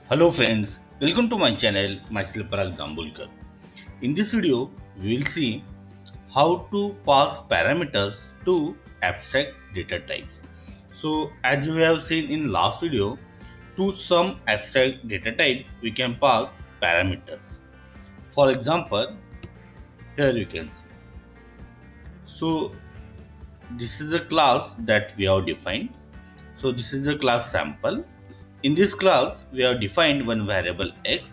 Hello friends, welcome to my channel, myself Parag Dambulkar. In this video, we will see how to pass parameters to abstract data types. So as we have seen in last video, to some abstract data types we can pass parameters. For example, here you can see. So this is a class that we have defined. So this is a class sample. In this class, we have defined one variable x.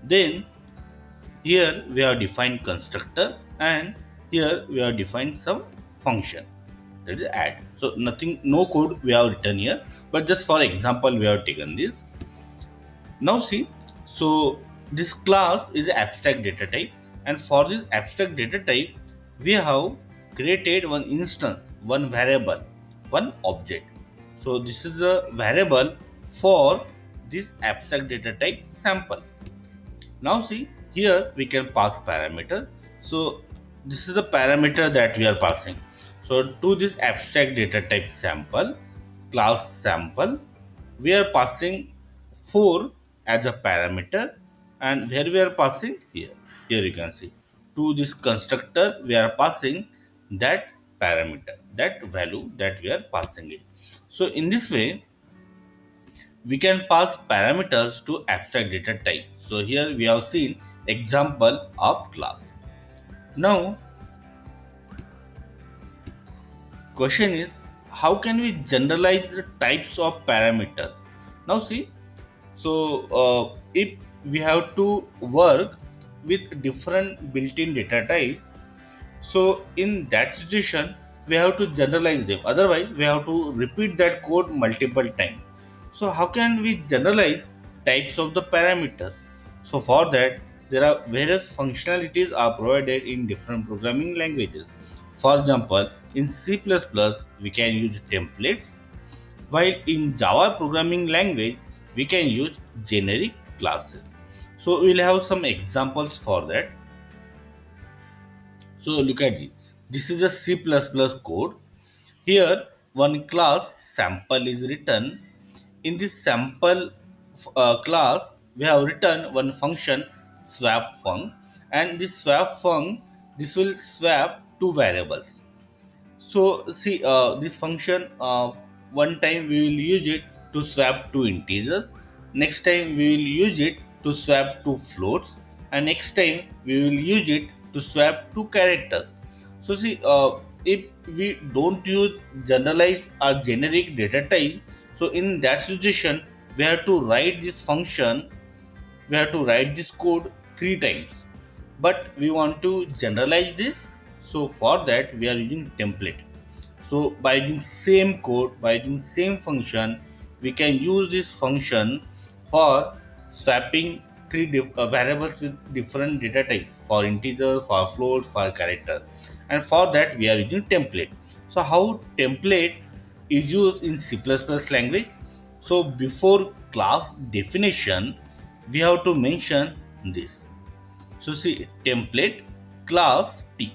Then here we have defined constructor and here we have defined some function, that is add. So nothing, no code we have written here, but just for example we have taken this. Now see, so this class is abstract data type, and for this abstract data type we have created one instance, one variable, one object. So this is a variable for this abstract data type sample. Now see, here we can pass parameter. So this is the parameter that we are passing. So to this abstract data type sample, class sample, we are passing 4 as a parameter, and where we are passing here. Here you can see, to this constructor we are passing that parameter, that value that we are passing it. So in this way we can pass parameters to abstract data type. So here we have seen example of class. Now question is, how can we generalize the types of parameter? Now see, so if we have to work with different built-in data types, so in that situation we have to generalize them, otherwise we have to repeat that code multiple times. So how can we generalize types of the parameters? So for that there are various functionalities are provided in different programming languages. For example, in C++ we can use templates, while in Java programming language we can use generic classes. So we'll have some examples for that. So look at this. This is a C++ code. Here one class sample is written. In this sample class we have written one function swap func, and this swap func, this will swap two variables. So see, this function, one time we will use it to swap two integers, next time we will use it to swap two floats, and next time we will use it to swap two characters. So see, if we don't use generalized or generic data type, so in that situation we have to write this function, we have to write this code three times, but we want to generalize this. So for that we are using template. So by using same code, by using same function, we can use this function for swapping variables with different data types, for integer, for float, for character, and for that we are using template. So how template is used in C++ language? So before class definition we have to mention this. So see, template class T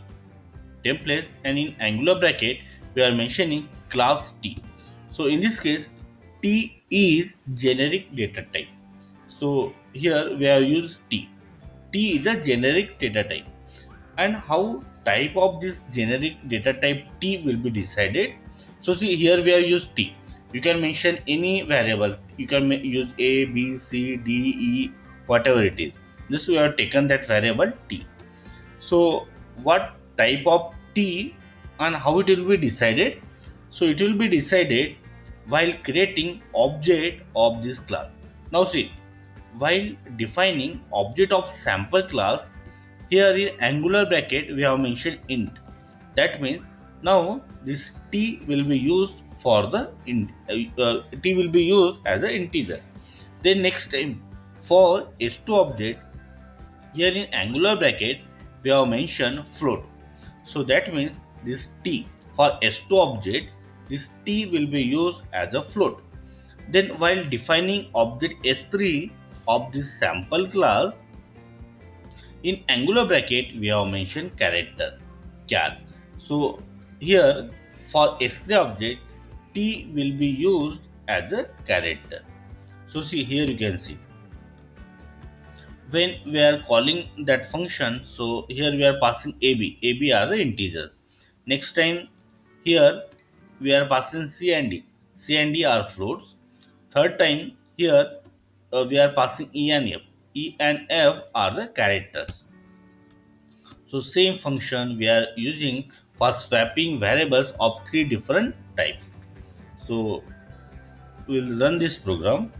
templates, and in angular bracket we are mentioning class T. So in this case T is generic data type. So here we have used T. T is a generic data type. And how type of this generic data type T will be decided? So see, here we have used T. You can mention any variable. You can use A, B, C, D, E, whatever it is. This we have taken that variable T. So what type of T and how it will be decided? So it will be decided while creating object of this class. Now see, while defining object of sample class, here in angular bracket we have mentioned int. That means now this T will be used for the T will be used as an integer. Then next time for S2 object, here in angular bracket we have mentioned float. So that means this T for S2 object, this T will be used as a float. Then while defining object S3 of this sample class, in angular bracket we have mentioned character, char. So here for S3 object T will be used as a character. So see, here you can see. when we are calling that function, so here we are passing ab are the integers. Next time, here we are passing c and d are floats. Third time, here we are passing e and f are the characters. So same function we are using for swapping variables of three different types. So we'll run this program.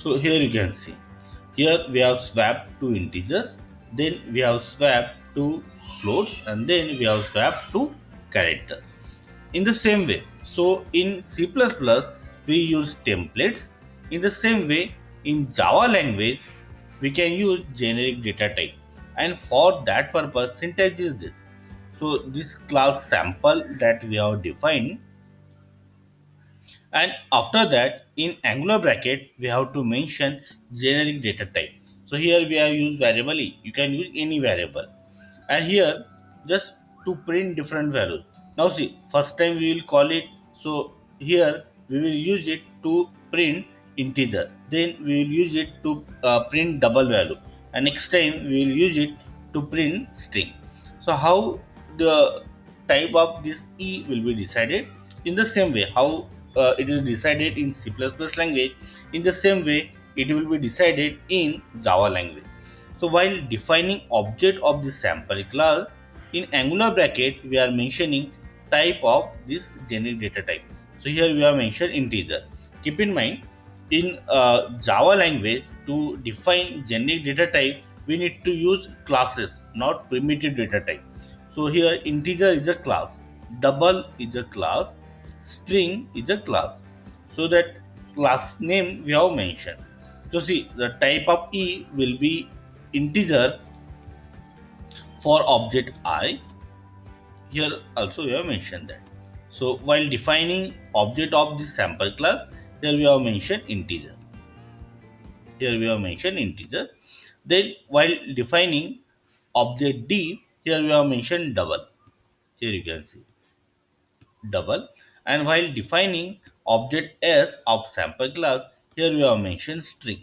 So here you can see, here we have swapped two integers, then we have swapped two floats, and then we have swapped two characters. In the same way, so in C++ we use templates. In the same way, in Java language we can use generic data type, and for that purpose syntax is this. So this class sample that we have defined, and after that in angular bracket we have to mention generic data type. So here we have used variable e, you can use any variable, and here just to print different values. Now see, first time we will call it, so here we will use it to print integer, then we will use it to print double value, and next time we will use it to print string. So how the type of this e will be decided? In the same way how it is decided in C++ language, in the same way it will be decided in Java language. So while defining object of the sample class, in Angular bracket we are mentioning type of this generic data type. So here we have mentioned integer. Keep in mind, in Java language to define generic data type we need to use classes, not primitive data type. So here integer is a class, double is a class, string is a class. So that class name we have mentioned. So see, the type of E will be integer for object I. Here also we have mentioned that. So while defining object of this sample class, here we have mentioned integer. Here we have mentioned integer. Then while defining object D, here we have mentioned double. Here you can see double. And while defining object S of sample class, here we have mentioned string.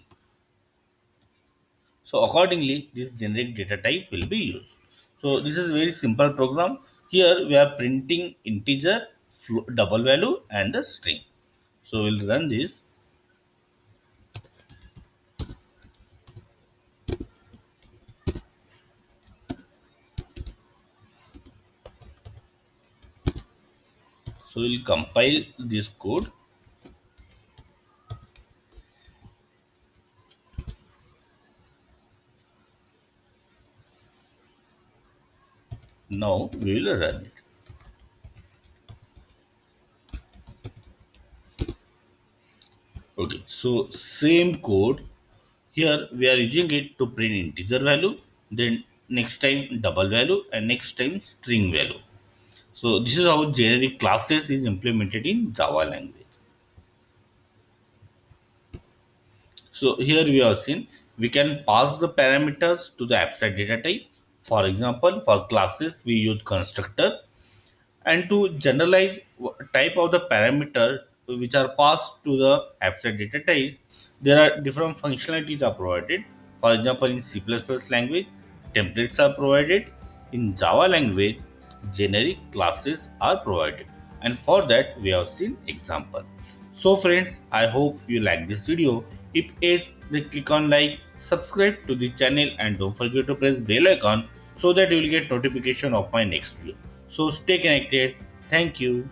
So accordingly, this generic data type will be used. So this is very simple program. Here we are printing integer, double value and the string. So we'll run this. So we'll compile this code. Now we will run it. Okay, so same code. Here we are using it to print integer value, then next time double value, and next time string value. So this is how generic classes is implemented in Java language. So here we have seen we can pass the parameters to the abstract data type. For example, for classes we use constructor, and to generalize type of the parameter which are passed to the abstract data type, there are different functionalities are provided. For example, in C++ language, templates are provided. In Java language, generic classes are provided, and for that we have seen example. So friends, I hope you like this video. If yes, then click on like, subscribe to the channel, and don't forget to press bell icon so that you will get notification of my next video. So stay connected. Thank you.